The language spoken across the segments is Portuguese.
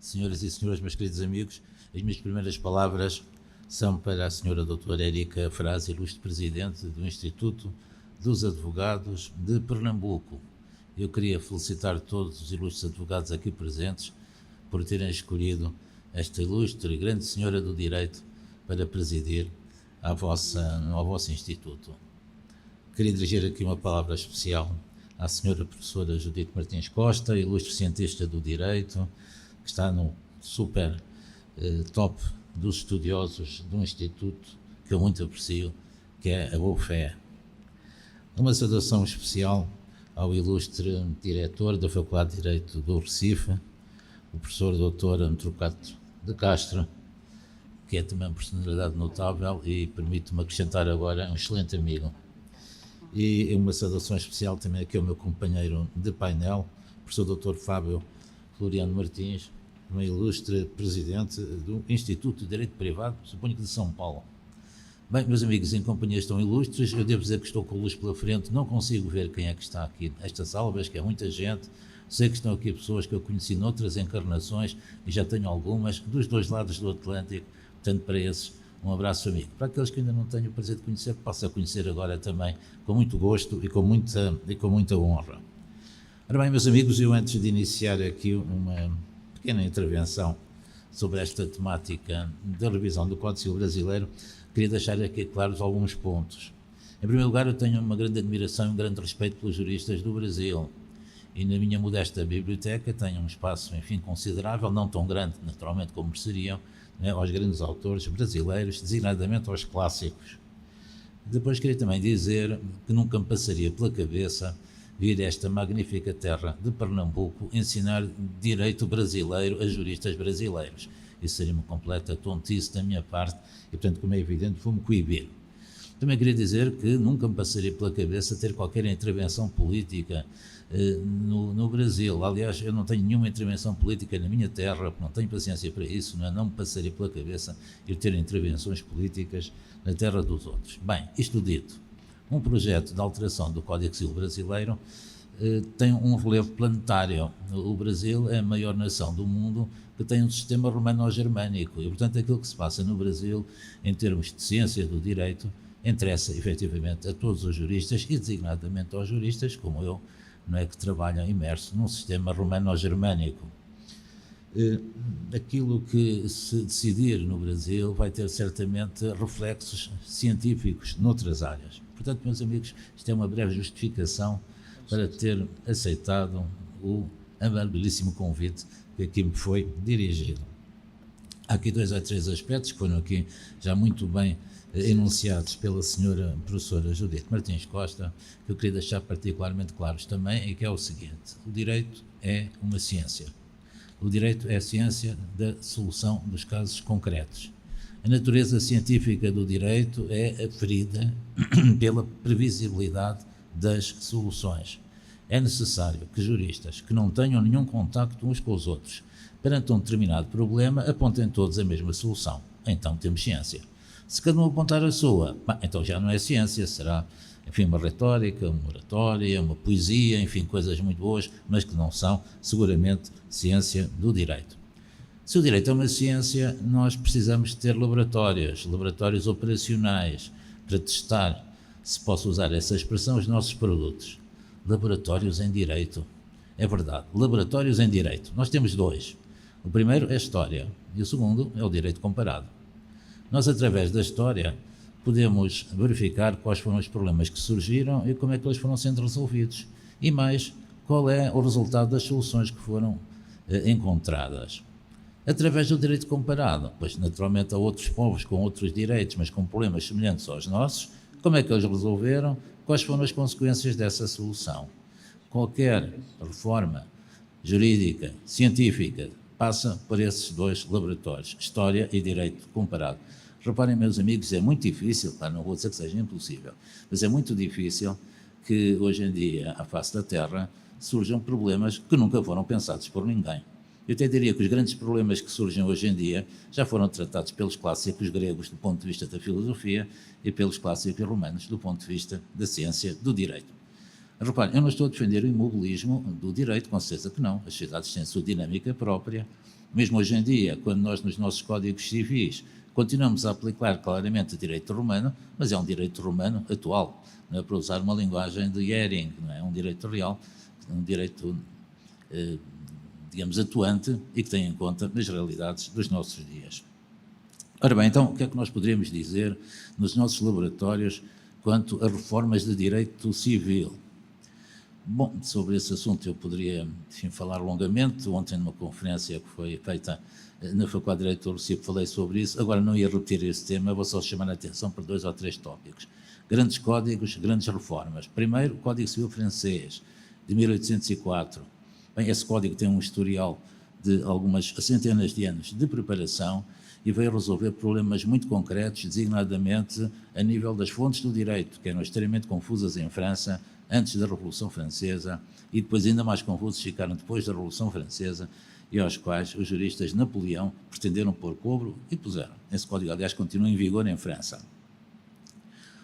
Senhoras e senhores, meus queridos amigos, as minhas primeiras palavras são para a senhora doutora Érica Fraz, ilustre presidente do Instituto dos Advogados de Pernambuco. Eu queria felicitar todos os ilustres advogados aqui presentes por terem escolhido esta ilustre e grande senhora do direito para presidir ao vosso Instituto. Queria dirigir aqui uma palavra especial à senhora professora Judite Martins Costa, ilustre cientista do direito, que está no super top dos estudiosos de um instituto que eu muito aprecio, que é a UFE. Uma saudação especial ao ilustre diretor da Faculdade de Direito do Recife, o professor doutor Antrocato de Castro, que é também uma personalidade notável e permite-me acrescentar agora um excelente amigo. E uma saudação especial também aqui ao meu companheiro de painel, o professor doutor Fábio Floriano Martins, um ilustre presidente do Instituto de Direito Privado, suponho que de São Paulo. Bem, meus amigos, em companhias tão ilustres, eu devo dizer que estou com a luz pela frente, não consigo ver quem é que está aqui nesta sala, vejo que é muita gente, sei que estão aqui pessoas que eu conheci noutras encarnações e já tenho algumas dos dois lados do Atlântico, portanto para esses um abraço amigo. Para aqueles que ainda não tenho o prazer de conhecer, passo a conhecer agora também com muito gosto e com muita honra. Ora bem, meus amigos, eu antes de iniciar aqui uma pequena intervenção sobre esta temática da revisão do Código Civil brasileiro, queria deixar aqui claros alguns pontos. Em primeiro lugar, eu tenho uma grande admiração e um grande respeito pelos juristas do Brasil e na minha modesta biblioteca tenho um espaço, enfim, considerável, não tão grande, naturalmente, como mereceriam, né, aos grandes autores brasileiros, designadamente aos clássicos. Depois queria também dizer que nunca me passaria pela cabeça vir a esta magnífica terra de Pernambuco ensinar direito brasileiro a juristas brasileiros. Isso seria uma completa tontice da minha parte e, portanto, como é evidente, vou-me coibir. Também queria dizer que nunca me passaria pela cabeça ter qualquer intervenção política no Brasil. Aliás, eu não tenho nenhuma intervenção política na minha terra, porque não tenho paciência para isso, não me passaria pela cabeça ir ter intervenções políticas na terra dos outros. Bem, isto dito, um projeto de alteração do Código Civil brasileiro tem um relevo planetário. O Brasil é a maior nação do mundo que tem um sistema romano-germânico e, portanto, aquilo que se passa no Brasil, em termos de ciência do direito, interessa efetivamente a todos os juristas e designadamente aos juristas, como eu, não é, que trabalham imerso num sistema romano-germânico. Aquilo que se decidir no Brasil vai ter certamente reflexos científicos noutras áreas. Portanto, meus amigos, isto é uma breve justificação para ter aceitado o amabilíssimo convite que aqui me foi dirigido. Há aqui 2 ou 3 aspectos que foram aqui já muito bem enunciados pela senhora professora Judite Martins Costa, que eu queria deixar particularmente claros também, e que é o seguinte: o direito é uma ciência. O direito é a ciência da solução dos casos concretos. A natureza científica do direito é aferida pela previsibilidade das soluções. É necessário que juristas que não tenham nenhum contacto uns com os outros perante um determinado problema apontem todos a mesma solução. Então temos ciência. Se cada um apontar a sua, então já não é ciência, será, enfim, uma retórica, uma oratória, uma poesia, enfim, coisas muito boas, mas que não são, seguramente, ciência do direito. Se o direito é uma ciência, nós precisamos ter laboratórios operacionais, para testar, se posso usar essa expressão, os nossos produtos. Laboratórios em direito. É verdade, laboratórios em direito. Nós temos 2. O primeiro é a história e o segundo é o direito comparado. Nós, através da história, podemos verificar quais foram os problemas que surgiram e como é que eles foram sendo resolvidos. E mais, qual é o resultado das soluções que foram encontradas. Através do direito comparado, pois naturalmente há outros povos com outros direitos, mas com problemas semelhantes aos nossos, como é que eles resolveram, quais foram as consequências dessa solução. Qualquer reforma jurídica, científica, passa por esses 2 laboratórios, história e direito comparado. Reparem, meus amigos, é muito difícil, não vou dizer que seja impossível, mas é muito difícil que hoje em dia, à face da Terra, surjam problemas que nunca foram pensados por ninguém. Eu até diria que os grandes problemas que surgem hoje em dia já foram tratados pelos clássicos gregos do ponto de vista da filosofia e pelos clássicos romanos do ponto de vista da ciência do direito. Repare, eu não estou a defender o imobilismo do direito, com certeza que não. As sociedades têm a sua dinâmica própria. Mesmo hoje em dia, quando nós, nos nossos códigos civis, continuamos a aplicar claramente o direito romano, mas é um direito romano atual, não é, para usar uma linguagem de Hering, não é um direito real, um direito, digamos, atuante e que tem em conta as realidades dos nossos dias. Ora bem, então, o que é que nós poderíamos dizer nos nossos laboratórios quanto a reformas de direito civil? Bom, sobre esse assunto eu poderia, enfim, falar longamente. Ontem, numa conferência que foi feita na Faculdade de Direito do Recife, falei sobre isso. Agora não ia repetir esse tema, vou só chamar a atenção para 2 ou 3 tópicos. Grandes códigos, grandes reformas. Primeiro, o Código Civil francês, de 1804. Bem, esse código tem um historial de algumas centenas de anos de preparação e veio resolver problemas muito concretos, designadamente a nível das fontes do direito, que eram extremamente confusas em França, antes da Revolução Francesa, e depois ainda mais confusos ficaram depois da Revolução Francesa, e aos quais os juristas de Napoleão pretenderam pôr cobro e puseram. Esse código, aliás, continua em vigor em França.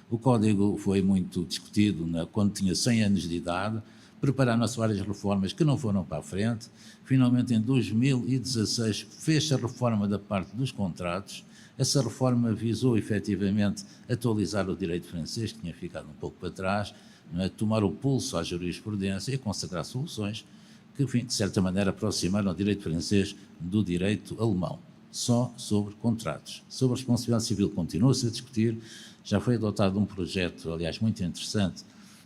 O código foi muito discutido quando tinha 100 anos de idade, prepararam-se várias reformas que não foram para a frente. Finalmente, em 2016, fez-se a reforma da parte dos contratos. Essa reforma visou, efetivamente, atualizar o direito francês, que tinha ficado um pouco para trás, tomar o pulso à jurisprudência e consagrar soluções que, enfim, de certa maneira, aproximaram o direito francês do direito alemão, só sobre contratos. Sobre a responsabilidade civil continua-se a discutir, já foi adotado um projeto, aliás, muito interessante,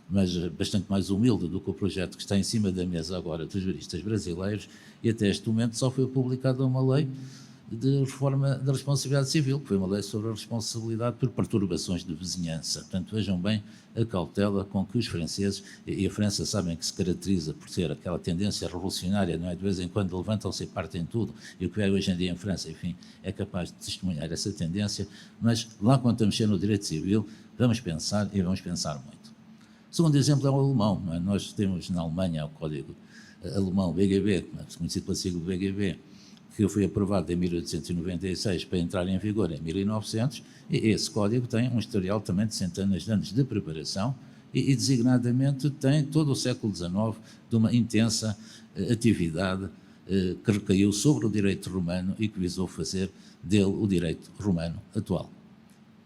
mas bastante mais humilde do que o projeto que está em cima da mesa agora dos juristas brasileiros, e até este momento só foi publicada uma lei de reforma da responsabilidade civil, que foi uma lei sobre a responsabilidade por perturbações de vizinhança. Portanto, vejam bem a cautela com que os franceses, e a França sabem que se caracteriza por ser aquela tendência revolucionária, não é? De vez em quando levantam-se e partem tudo, e o que é hoje em dia em França, enfim, é capaz de testemunhar essa tendência, mas lá quando estamos mexer no direito civil, vamos pensar, e vamos pensar muito. O segundo exemplo é o alemão, não é? Nós temos na Alemanha o código alemão BGB, conhecido pela sigla BGB, que foi aprovado em 1896 para entrar em vigor em 1900, e esse código tem um historial também de centenas de anos de preparação e designadamente tem todo o século XIX de uma intensa atividade que recaiu sobre o direito romano e que visou fazer dele o direito romano atual.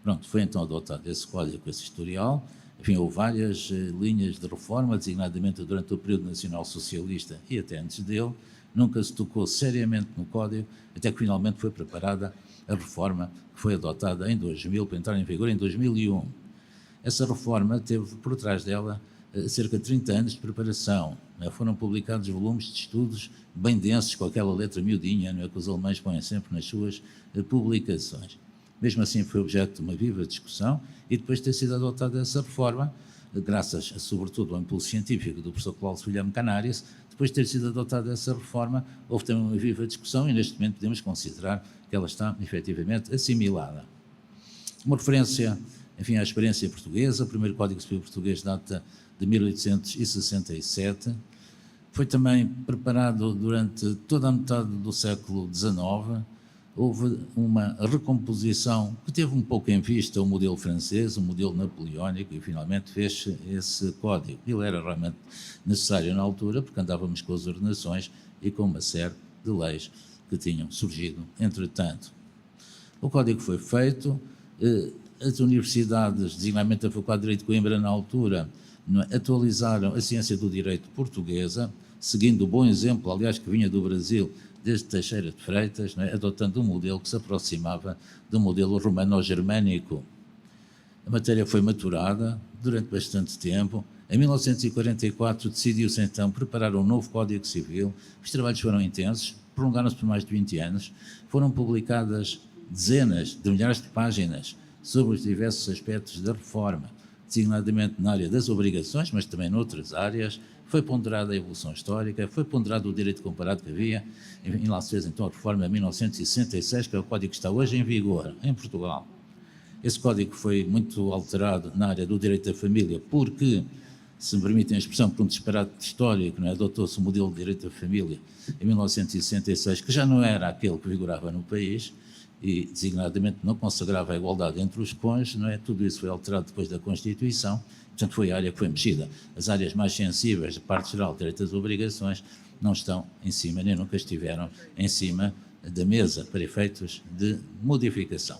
Pronto, foi então adotado esse código, esse historial. Enfim, houve várias linhas de reforma, designadamente durante o período nacional-socialista e até antes dele. Nunca se tocou seriamente no código, até que finalmente foi preparada a reforma que foi adotada em 2000, para entrar em vigor em 2001. Essa reforma teve por trás dela cerca de 30 anos de preparação. Foram publicados volumes de estudos bem densos, com aquela letra miudinha, não é, que os alemães põem sempre nas suas publicações. Mesmo assim, foi objeto de uma viva discussão, e depois de ter sido adotada essa reforma, graças sobretudo ao impulso científico do professor Cláudio William Canaris, depois de ter sido adotada essa reforma, houve também uma viva discussão, e neste momento podemos considerar que ela está efetivamente assimilada. Uma referência, enfim, à experiência portuguesa. O primeiro Código Civil português data de 1867, foi também preparado durante toda a metade do século XIX. Houve uma recomposição que teve um pouco em vista o modelo francês, o modelo napoleónico, e finalmente fez esse código. Ele era realmente necessário na altura, porque andávamos com as ordenações e com uma série de leis que tinham surgido entretanto. O código foi feito, as universidades, designadamente a Faculdade de Direito de Coimbra na altura, atualizaram a ciência do direito portuguesa, seguindo o bom exemplo, aliás, que vinha do Brasil, desde Teixeira de Freitas, adotando um modelo que se aproximava do modelo romano-germânico. A matéria foi maturada durante bastante tempo. Em 1944 decidiu-se então preparar um novo Código Civil. Os trabalhos foram intensos, prolongaram-se por mais de 20 anos, foram publicadas dezenas de milhares de páginas sobre os diversos aspectos da reforma, designadamente na área das obrigações, mas também noutras áreas. Foi ponderada a evolução histórica, foi ponderado o direito comparado que havia, e lá se fez então a reforma de 1966, que é o código que está hoje em vigor, em Portugal. Esse código foi muito alterado na área do direito da família, porque, se me permitem a expressão, por um disparate histórico, adotou-se o modelo de direito da família em 1966, que já não era aquele que vigorava no país, e designadamente não consagrava a igualdade entre os cônjuges, não é? Tudo isso foi alterado depois da Constituição, portanto foi a área que foi mexida. As áreas mais sensíveis, a parte geral, direito às obrigações, não estão em cima, nem nunca estiveram em cima da mesa para efeitos de modificação.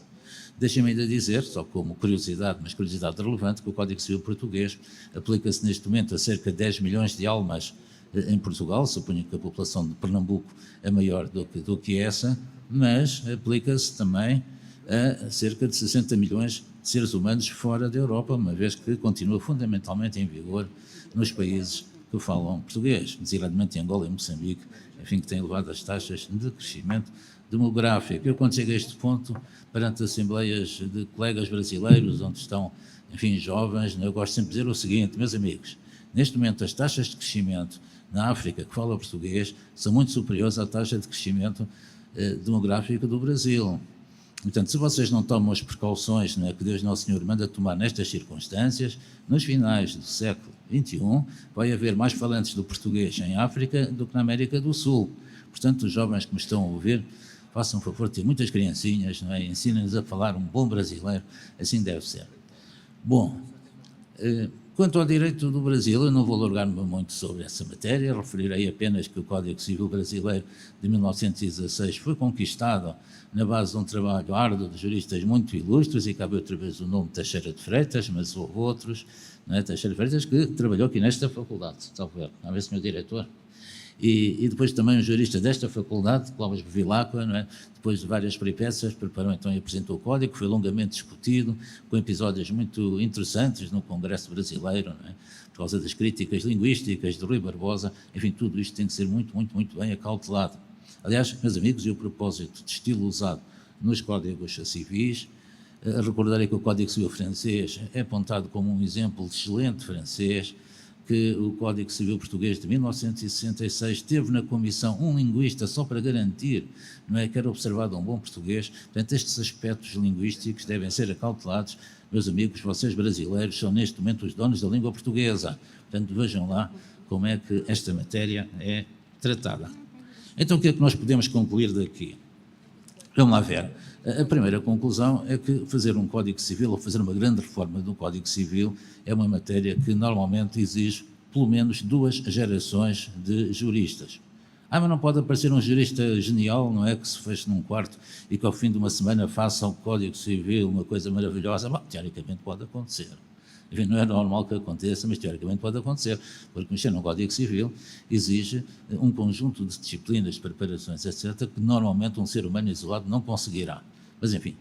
Deixem-me ainda dizer, só como curiosidade, mas curiosidade relevante, que o Código Civil português aplica-se neste momento a cerca de 10 milhões de almas em Portugal. Suponho que a população de Pernambuco é maior do que essa, mas aplica-se também a cerca de 60 milhões de seres humanos fora da Europa, uma vez que continua fundamentalmente em vigor nos países que falam português, designadamente em Angola e Moçambique, enfim, que têm elevado as taxas de crescimento demográfico. Eu, quando chego a este ponto, perante assembleias de colegas brasileiros, onde estão, enfim, jovens, eu gosto sempre de dizer o seguinte, meus amigos, neste momento as taxas de crescimento na África, que fala português, são muito superiores à taxa de crescimento demográfico do Brasil. Portanto, se vocês não tomam as precauções, não é, que Deus Nosso Senhor manda tomar nestas circunstâncias, nos finais do século XXI, vai haver mais falantes do português em África do que na América do Sul. Portanto, os jovens que me estão a ouvir, façam o favor de ter muitas criancinhas, não é? Ensinem-nos a falar um bom brasileiro, assim deve ser. Bom, quanto ao direito do Brasil, eu não vou alongar-me muito sobre essa matéria, referirei apenas que o Código Civil Brasileiro de 1916 foi conquistado na base de um trabalho árduo de juristas muito ilustres, e cabe outra vez o nome Teixeira de Freitas, mas houve outros, não é? Teixeira de Freitas, que trabalhou aqui nesta faculdade, talvez, não é, senhor diretor? E depois também um jurista desta faculdade, Cláudio Bevilacqua, não é? Depois de várias peripécias, preparou então e apresentou o Código, foi longamente discutido, com episódios muito interessantes no Congresso Brasileiro, não é? Por causa das críticas linguísticas de Rui Barbosa, enfim, tudo isto tem que ser muito, muito, muito bem acautelado. Aliás, meus amigos, e o propósito de estilo usado nos códigos civis, recordarei que o Código Civil francês é apontado como um exemplo de excelente francês, que o Código Civil Português de 1966 teve na comissão um linguista só para garantir, não é, que era observado um bom português. Portanto, estes aspectos linguísticos devem ser acautelados. Meus amigos, vocês brasileiros são neste momento os donos da língua portuguesa. Portanto, vejam lá como é que esta matéria é tratada. Então, o que é que nós podemos concluir daqui? Vamos lá ver. A primeira conclusão é que fazer um Código Civil ou fazer uma grande reforma do Código Civil é uma matéria que normalmente exige pelo menos 2 gerações de juristas. Mas não pode aparecer um jurista genial, não é, que se feche num quarto e que ao fim de uma semana faça um Código Civil, uma coisa maravilhosa. Bom, teoricamente pode acontecer. Enfim, não é normal que aconteça, mas teoricamente pode acontecer, porque mexer num Código Civil exige um conjunto de disciplinas, preparações, etc., que normalmente um ser humano isolado não conseguirá. Mas, enfim,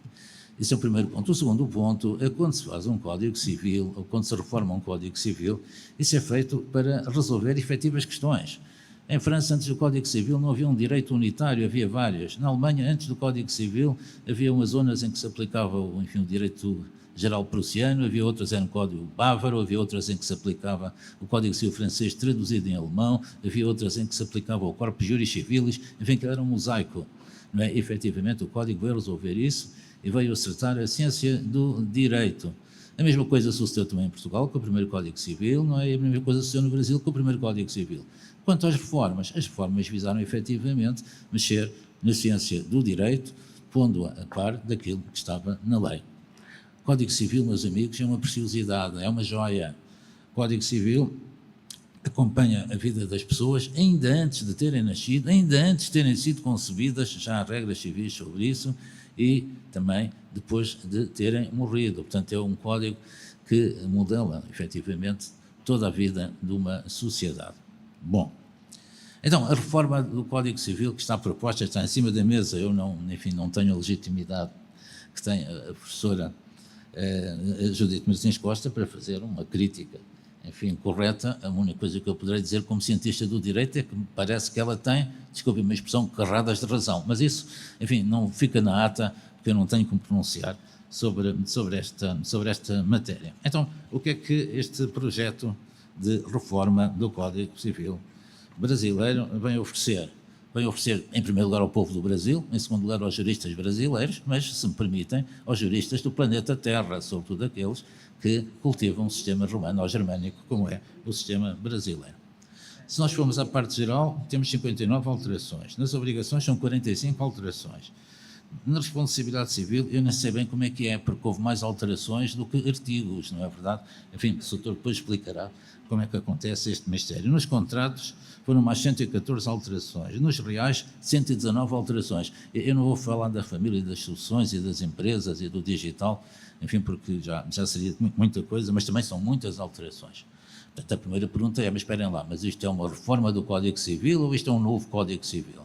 esse é o primeiro ponto. O segundo ponto é quando se faz um Código Civil, ou quando se reforma um Código Civil, isso é feito para resolver efetivas questões. Em França, antes do Código Civil, não havia um direito unitário, havia várias. Na Alemanha, antes do Código Civil, havia umas zonas em que se aplicava, enfim, o direito geral prussiano, havia outras em Código bávaro, havia outras em que se aplicava o Código Civil francês traduzido em alemão, havia outras em que se aplicava o Corpus Juris Civilis, enfim, que era um mosaico. Não é? Efetivamente, o Código veio resolver isso e veio acertar a ciência do direito. A mesma coisa sucedeu também em Portugal com o primeiro Código Civil, não é? E a mesma coisa sucedeu no Brasil com o primeiro Código Civil. Quanto às reformas visaram efetivamente mexer na ciência do direito, pondo-a a par daquilo que estava na lei. O Código Civil, meus amigos, é uma preciosidade, é uma joia. O Código Civil acompanha a vida das pessoas ainda antes de terem nascido, ainda antes de terem sido concebidas, já há regras civis sobre isso, e também depois de terem morrido. Portanto, é um código que modela, efetivamente, toda a vida de uma sociedade. Bom, então, a reforma do Código Civil que está proposta, está em cima da mesa. Eu não, enfim, não tenho a legitimidade que tem a professora Judite Martins Costa para fazer uma crítica, enfim, correta. A única coisa que eu poderei dizer como cientista do direito é que me parece que ela tem, desculpe uma expressão, carradas de razão, mas isso, enfim, não fica na ata, porque eu não tenho como pronunciar sobre esta matéria. Então, o que é que este projeto de reforma do Código Civil brasileiro vem oferecer? Vem oferecer, em primeiro lugar, ao povo do Brasil, em segundo lugar, aos juristas brasileiros, mas, se me permitem, aos juristas do planeta Terra, sobretudo aqueles que cultivam um sistema romano ou germânico, como é o sistema brasileiro. Se nós formos à parte geral, temos 59 alterações. Nas obrigações são 45 alterações. Na responsabilidade civil, eu não sei bem como é que é, porque houve mais alterações do que artigos, não é verdade? Enfim, o doutor depois explicará como é que acontece este mistério. Nos contratos foram mais 114 alterações, nos reais 119 alterações. Eu não vou falar da família das soluções e das empresas e do digital, enfim, porque já seria muita coisa, mas também são muitas alterações. Portanto, a primeira pergunta é, mas esperem lá, mas isto é uma reforma do Código Civil ou isto é um novo Código Civil?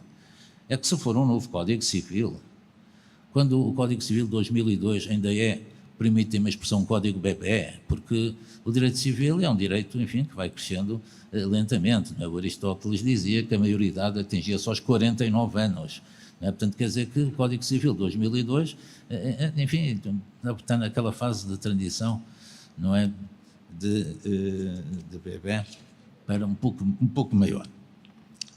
É que se for um novo Código Civil, quando o Código Civil de 2002 ainda permite uma expressão código bebé, porque o direito civil é um direito, enfim, que vai crescendo lentamente. Não é? O Aristóteles dizia que a maioridade atingia só aos 49 anos. Não é? Portanto, quer dizer que o Código Civil de 2002, enfim, está naquela fase de transição, não é, de bebé para um pouco maior.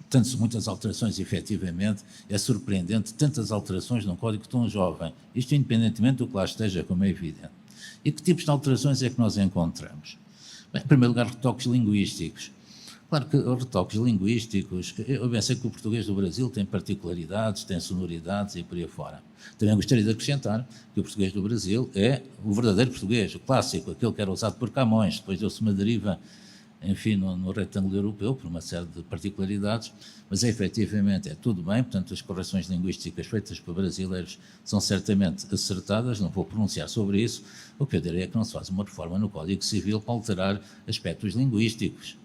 Portanto, muitas alterações, efetivamente, é surpreendente, tantas alterações num código tão jovem, isto independentemente do que lá esteja, como é evidente. E que tipos de alterações é que nós encontramos? Bem, em primeiro lugar, retoques linguísticos. Claro que os retoques linguísticos, eu bem sei que o português do Brasil tem particularidades, tem sonoridades e por aí fora. Também gostaria de acrescentar que o português do Brasil é o verdadeiro português, o clássico, aquele que era usado por Camões, depois deu-se uma deriva, enfim, no retângulo europeu, por uma série de particularidades, mas efetivamente é tudo bem, portanto as correções linguísticas feitas por brasileiros são certamente acertadas, não vou pronunciar sobre isso, o que eu direi é que não se faz uma reforma no Código Civil para alterar aspectos linguísticos.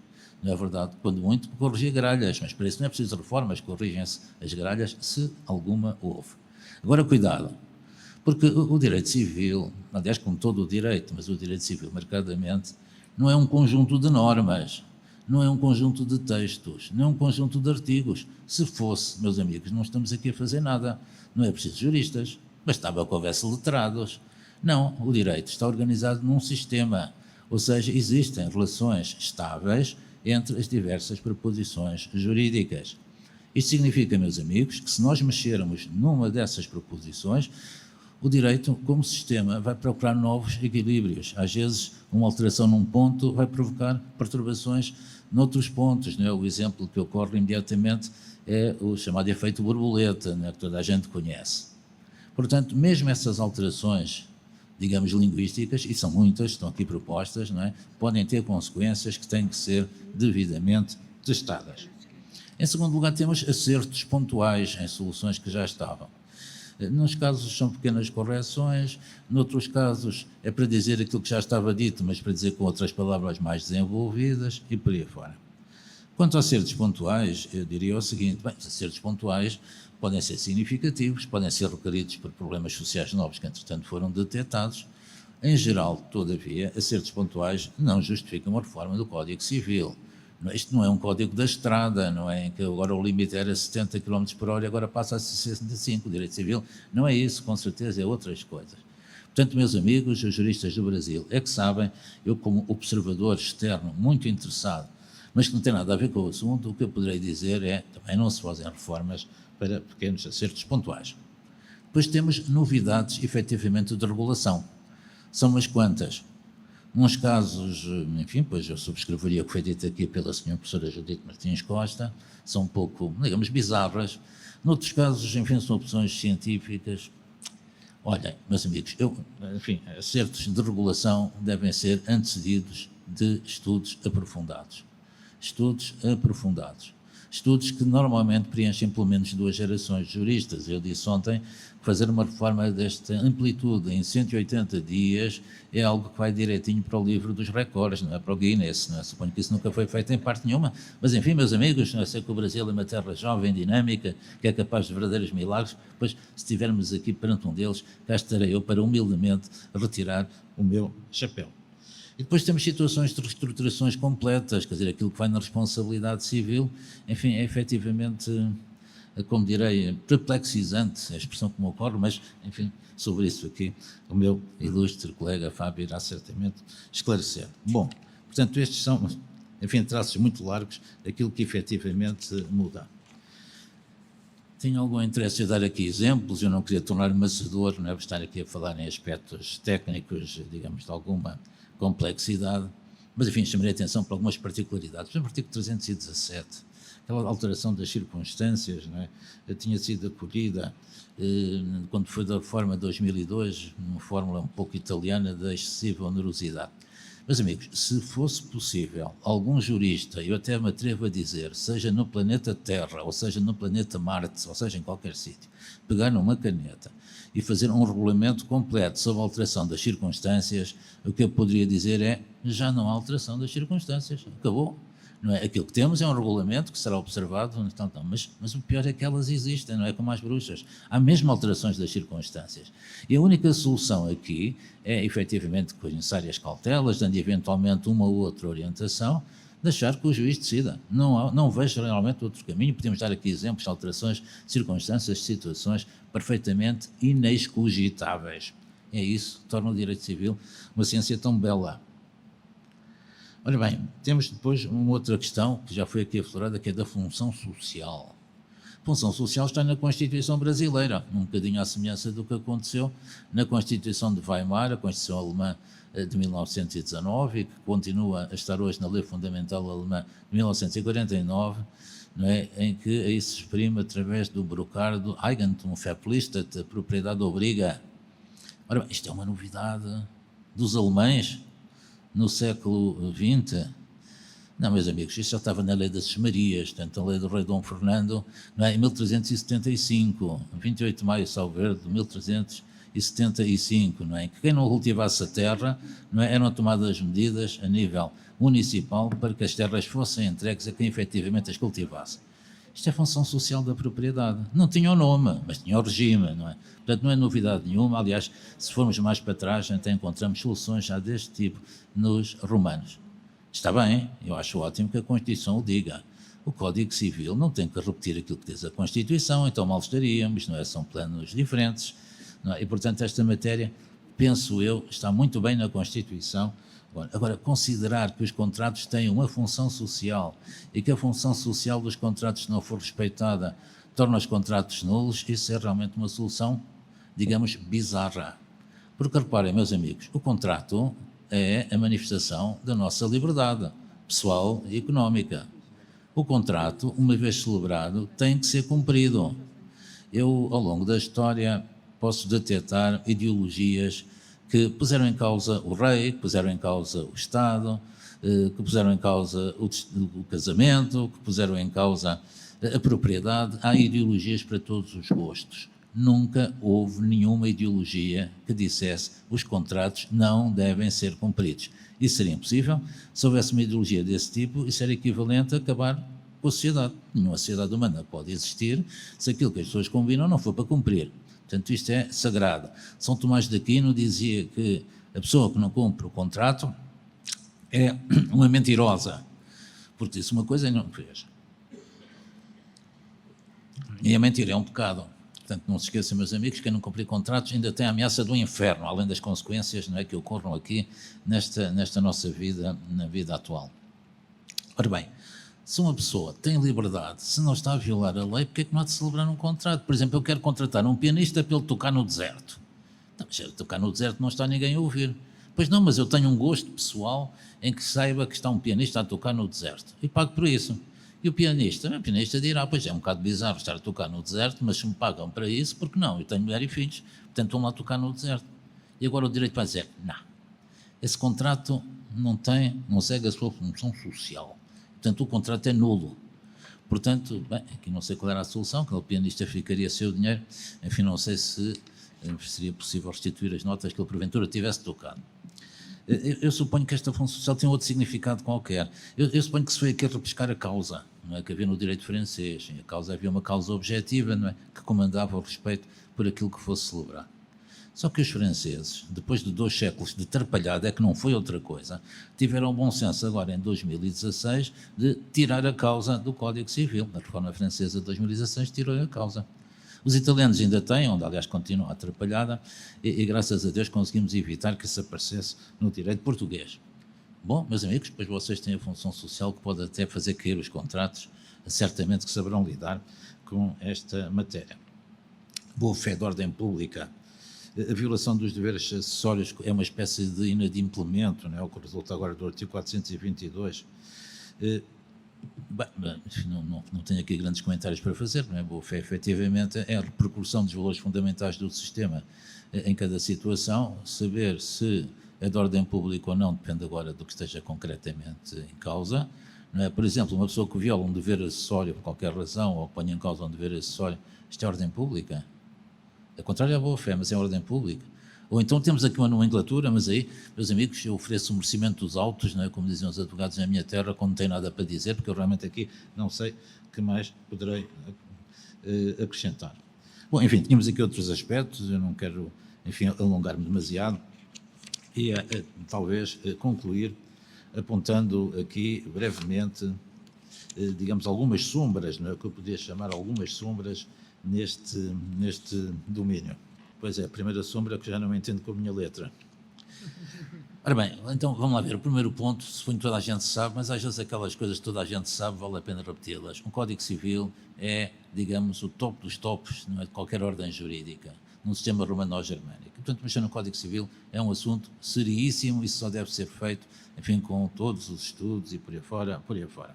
Não é verdade, quando muito, corrigir gralhas, mas para isso não é preciso reformas, corrigem-se as gralhas, se alguma houve. Agora, cuidado, porque o direito civil, aliás, como todo o direito, mas o direito civil, marcadamente, não é um conjunto de normas, não é um conjunto de textos, não é um conjunto de artigos. Se fosse, meus amigos, não estamos aqui a fazer nada. Não é preciso juristas, bastava que houvesse letrados. Não, o direito está organizado num sistema, ou seja, existem relações estáveis entre as diversas proposições jurídicas. Isto significa, meus amigos, que se nós mexermos numa dessas proposições, o direito, como sistema, vai procurar novos equilíbrios. Às vezes, uma alteração num ponto vai provocar perturbações noutros pontos. Não é? O exemplo que ocorre imediatamente é o chamado efeito borboleta, não é? Que toda a gente conhece. Portanto, mesmo essas alterações, digamos, linguísticas, e são muitas, estão aqui propostas, não é? Podem ter consequências que têm que ser devidamente testadas. Em segundo lugar, temos acertos pontuais em soluções que já estavam. Nos casos são pequenas correções, noutros casos é para dizer aquilo que já estava dito, mas para dizer com outras palavras mais desenvolvidas e por aí fora. Quanto a acertos pontuais, eu diria o seguinte, bem, os acertos pontuais podem ser significativos, podem ser requeridos por problemas sociais novos que, entretanto, foram detectados. Em geral, todavia, acertos pontuais não justificam uma reforma do Código Civil. Isto não é um código da estrada, não é em que agora o limite era 70 km por hora e agora passa a 65, o direito civil. Não é isso, com certeza, é outras coisas. Portanto, meus amigos, os juristas do Brasil é que sabem, eu como observador externo muito interessado, mas que não tem nada a ver com o assunto, o que eu poderei dizer é, também não se fazem reformas para pequenos acertos pontuais. Depois temos novidades, efetivamente, de regulação. São umas quantas. Nos casos, enfim, pois eu subscreveria o que foi dito aqui pela senhora professora Judite Martins Costa, são um pouco, digamos, bizarras. Noutros casos, enfim, são opções científicas. Olhem, meus amigos, enfim, acertos de regulação devem ser antecedidos de estudos aprofundados. Estudos aprofundados. Estudos que normalmente preenchem pelo menos 2 gerações de juristas. Eu disse ontem que fazer uma reforma desta amplitude em 180 dias é algo que vai direitinho para o livro dos recordes, não é para o Guinness, não é? Suponho que isso nunca foi feito em parte nenhuma. Mas enfim, meus amigos, não é? Sei que o Brasil é uma terra jovem, dinâmica, que é capaz de verdadeiros milagres, pois se estivermos aqui perante um deles, cá estarei eu para humildemente retirar o meu chapéu. E depois temos situações de reestruturações completas, quer dizer, aquilo que vai na responsabilidade civil, enfim, é efetivamente, como direi, perplexizante a expressão que me ocorre, mas, enfim, sobre isso aqui o meu ilustre colega Fábio irá certamente esclarecer. Bom, portanto, estes são, enfim, traços muito largos daquilo que efetivamente muda. Tenho algum interesse em dar aqui exemplos, eu não queria tornar-me maçador, não é, estar aqui a falar em aspectos técnicos, digamos, de alguma complexidade, mas enfim, chamarei a atenção para algumas particularidades. Por exemplo, o artigo 317, aquela alteração das circunstâncias, não é? Tinha sido acolhida quando foi da reforma de 2002, uma fórmula um pouco italiana da excessiva onerosidade. Meus amigos, se fosse possível, algum jurista, eu até me atrevo a dizer, seja no planeta Terra, ou seja no planeta Marte, ou seja em qualquer sítio, pegar numa caneta e fazer um regulamento completo sobre a alteração das circunstâncias, o que eu poderia dizer é, já não há alteração das circunstâncias, acabou. Não é? Aquilo que temos é um regulamento que será observado, então, mas o pior é que elas existem, não é como as bruxas. Há mesmo alterações das circunstâncias. E a única solução aqui é, efetivamente, conhecer as cautelas, dando eventualmente uma ou outra orientação, deixar que o juiz decida. Não vejo realmente outro caminho. Podemos dar aqui exemplos de alterações, circunstâncias, situações perfeitamente inexcogitáveis. É isso que torna o direito civil uma ciência tão bela. Ora bem, temos depois uma outra questão que já foi aqui aflorada, que é da função social. A função social está na Constituição brasileira, um bocadinho à semelhança do que aconteceu na Constituição de Weimar, a Constituição alemã de 1919, e que continua a estar hoje na Lei Fundamental Alemã de 1949, não é? Em que aí se exprime através do brocardo Eigentum verpflichtet, a propriedade obriga. Ora bem, isto é uma novidade dos alemães no século XX. Não, meus amigos, isto já estava na lei das Sesmarias, portanto, a lei do rei Dom Fernando, não é? Em 1375, 28 de maio, salvo erro, de 1375, não é? Que quem não cultivasse a terra, não é? Eram tomadas medidas a nível municipal para que as terras fossem entregues a quem efetivamente as cultivasse. Isto é função social da propriedade. Não tinha o nome, mas tinha o regime, não é? Portanto, não é novidade nenhuma. Aliás, se formos mais para trás, até encontramos soluções já deste tipo nos romanos. Está bem, eu acho ótimo que a Constituição o diga. O Código Civil não tem que repetir aquilo que diz a Constituição, então mal estaríamos, não é? São planos diferentes, não é? E, portanto, esta matéria, penso eu, está muito bem na Constituição. Agora, considerar que os contratos têm uma função social e que a função social dos contratos, se não for respeitada, torna os contratos nulos, isso é realmente uma solução, digamos, bizarra. Porque, reparem, meus amigos, o contrato é a manifestação da nossa liberdade pessoal e económica. O contrato, uma vez celebrado, tem que ser cumprido. Eu, ao longo da história, posso detectar ideologias que puseram em causa o rei, que puseram em causa o Estado, que puseram em causa o casamento, que puseram em causa a propriedade. Há ideologias para todos os gostos. Nunca houve nenhuma ideologia que dissesse que os contratos não devem ser cumpridos. Isso seria impossível. Se houvesse uma ideologia desse tipo, isso era equivalente a acabar com a sociedade. Nenhuma sociedade humana pode existir se aquilo que as pessoas combinam não for para cumprir. Portanto, isto é sagrado. São Tomás de Aquino dizia que a pessoa que não cumpre o contrato é uma mentirosa, porque disse uma coisa e não fez. E a mentira é um pecado. Portanto, não se esqueçam, meus amigos, que quem não cumprir contratos ainda tem a ameaça do inferno, além das consequências, não é, que ocorram aqui nesta nossa vida, na vida atual. Ora bem, se uma pessoa tem liberdade, se não está a violar a lei, porque é que não há de celebrar um contrato? Por exemplo, eu quero contratar um pianista para ele tocar no deserto. Não, mas tocar no deserto não está ninguém a ouvir. Pois não, mas eu tenho um gosto pessoal em que saiba que está um pianista a tocar no deserto e pago por isso. E o pianista dirá, pois é um bocado bizarro estar a tocar no deserto, mas se me pagam para isso, porque não? Eu tenho mulher e filhos, portanto vão lá tocar no deserto. E agora o direito vai dizer, não, esse contrato não segue a sua função social. Portanto, o contrato é nulo. Portanto, bem, aqui não sei qual era a solução, que o pianista ficaria sem o dinheiro, enfim, não sei se seria possível restituir as notas que ele porventura tivesse tocado. Eu suponho que esta função social tem outro significado qualquer. Eu suponho que se foi aqui a repescar a causa, não é, que havia no direito francês. Havia uma causa objetiva, não é, que comandava o respeito por aquilo que fosse celebrar. Só que os franceses, depois de 2 séculos de trapalhada, é que não foi outra coisa, tiveram o bom senso agora em 2016 de tirar a causa do Código Civil. A reforma francesa de 2016 tirou a causa. Os italianos ainda têm, onde aliás continua atrapalhada, e graças a Deus conseguimos evitar que isso aparecesse no direito português. Bom, meus amigos, depois vocês têm a função social que pode até fazer cair os contratos, certamente que saberão lidar com esta matéria. Boa fé de ordem pública. A violação dos deveres acessórios é uma espécie de inadimplemento, não é? O que resulta agora do artigo 422. Bem, não tenho aqui grandes comentários para fazer, não é? Boa-fé, efetivamente, é a repercussão dos valores fundamentais do sistema em cada situação. Saber se é de ordem pública ou não depende agora do que esteja concretamente em causa. Não é? Por exemplo, uma pessoa que viola um dever acessório por qualquer razão ou que ponha em causa um dever acessório, isto é ordem pública? É contrário à boa-fé, mas é ordem pública. Ou então temos aqui uma nomenclatura, mas aí, meus amigos, eu ofereço o merecimento dos autos, não é? Como diziam os advogados na minha terra, quando não tenho nada para dizer, porque eu realmente aqui não sei o que mais poderei acrescentar. Bom, enfim, tínhamos aqui outros aspectos, eu não quero, enfim, alongar-me demasiado, e talvez concluir apontando aqui brevemente, digamos, algumas sombras, não é? O que eu podia chamar algumas sombras neste domínio. Pois é, a primeira sombra que já não entendo com a minha letra. Ora bem, então vamos lá ver. O primeiro ponto, suponho que toda a gente sabe, mas às vezes aquelas coisas que toda a gente sabe, vale a pena repeti-las. Um Código Civil é, digamos, o top dos tops, não é, de qualquer ordem jurídica, num sistema romano-germânico. Portanto, mexer no Código Civil é um assunto seriíssimo, isso só deve ser feito, enfim, com todos os estudos e por aí fora, por aí fora.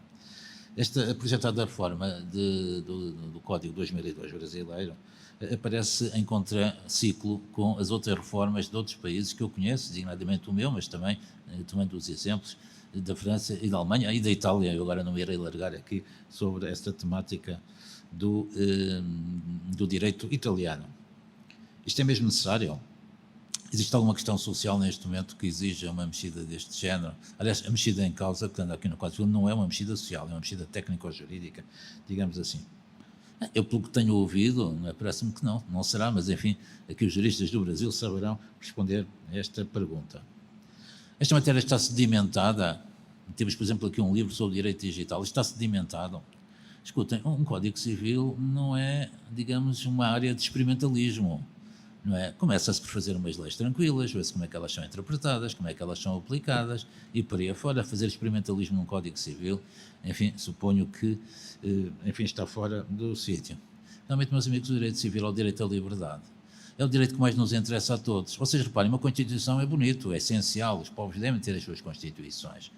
Esta projetada reforma do Código 2002 brasileiro aparece em contraciclo com as outras reformas de outros países que eu conheço, designadamente o meu, mas também tomando os exemplos da França e da Alemanha e da Itália. Eu agora não me irei largar aqui sobre esta temática do direito italiano. Isto é mesmo necessário? Existe alguma questão social neste momento que exija uma mexida deste género? Aliás, a mexida em causa, que anda aqui no Código Civil, não é uma mexida social, é uma mexida técnico-jurídica, digamos assim. Eu, pelo que tenho ouvido, parece-me que não será, mas enfim, aqui os juristas do Brasil saberão responder a esta pergunta. Esta matéria está sedimentada, temos, por exemplo, aqui um livro sobre direito digital, está sedimentado. Escutem, um Código Civil não é, digamos, uma área de experimentalismo. Não é? Começa-se por fazer umas leis tranquilas, vê-se como é que elas são interpretadas, como é que elas são aplicadas, e por aí afora, fazer experimentalismo num Código Civil, enfim, suponho que, enfim, está fora do sítio. Realmente, meus amigos, o direito civil é o direito à liberdade. É o direito que mais nos interessa a todos. Vocês reparem, uma Constituição é bonito, é essencial, os povos devem ter as suas Constituições.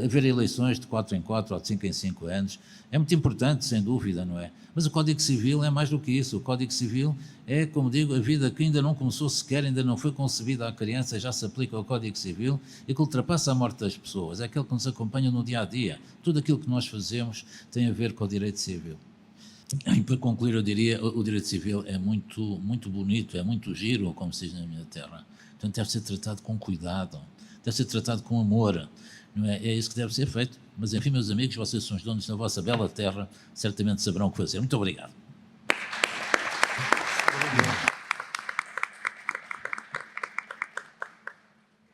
Haver eleições de 4 em 4 ou de 5 em 5 anos é muito importante, sem dúvida, não é? Mas o Código Civil é mais do que isso. O Código Civil é, como digo, a vida que ainda não começou sequer, ainda não foi concebida à criança, já se aplica ao Código Civil e que ultrapassa a morte das pessoas. É aquele que nos acompanha no dia a dia. Tudo aquilo que nós fazemos tem a ver com o direito civil. E para concluir, eu diria, o direito civil é muito, muito bonito, é muito giro, como se diz na minha terra. Portanto, deve ser tratado com cuidado, deve ser tratado com amor. Não é? É isso que deve ser feito. Mas, enfim, meus amigos, vocês são os donos da vossa bela terra, certamente saberão o que fazer. Muito obrigado.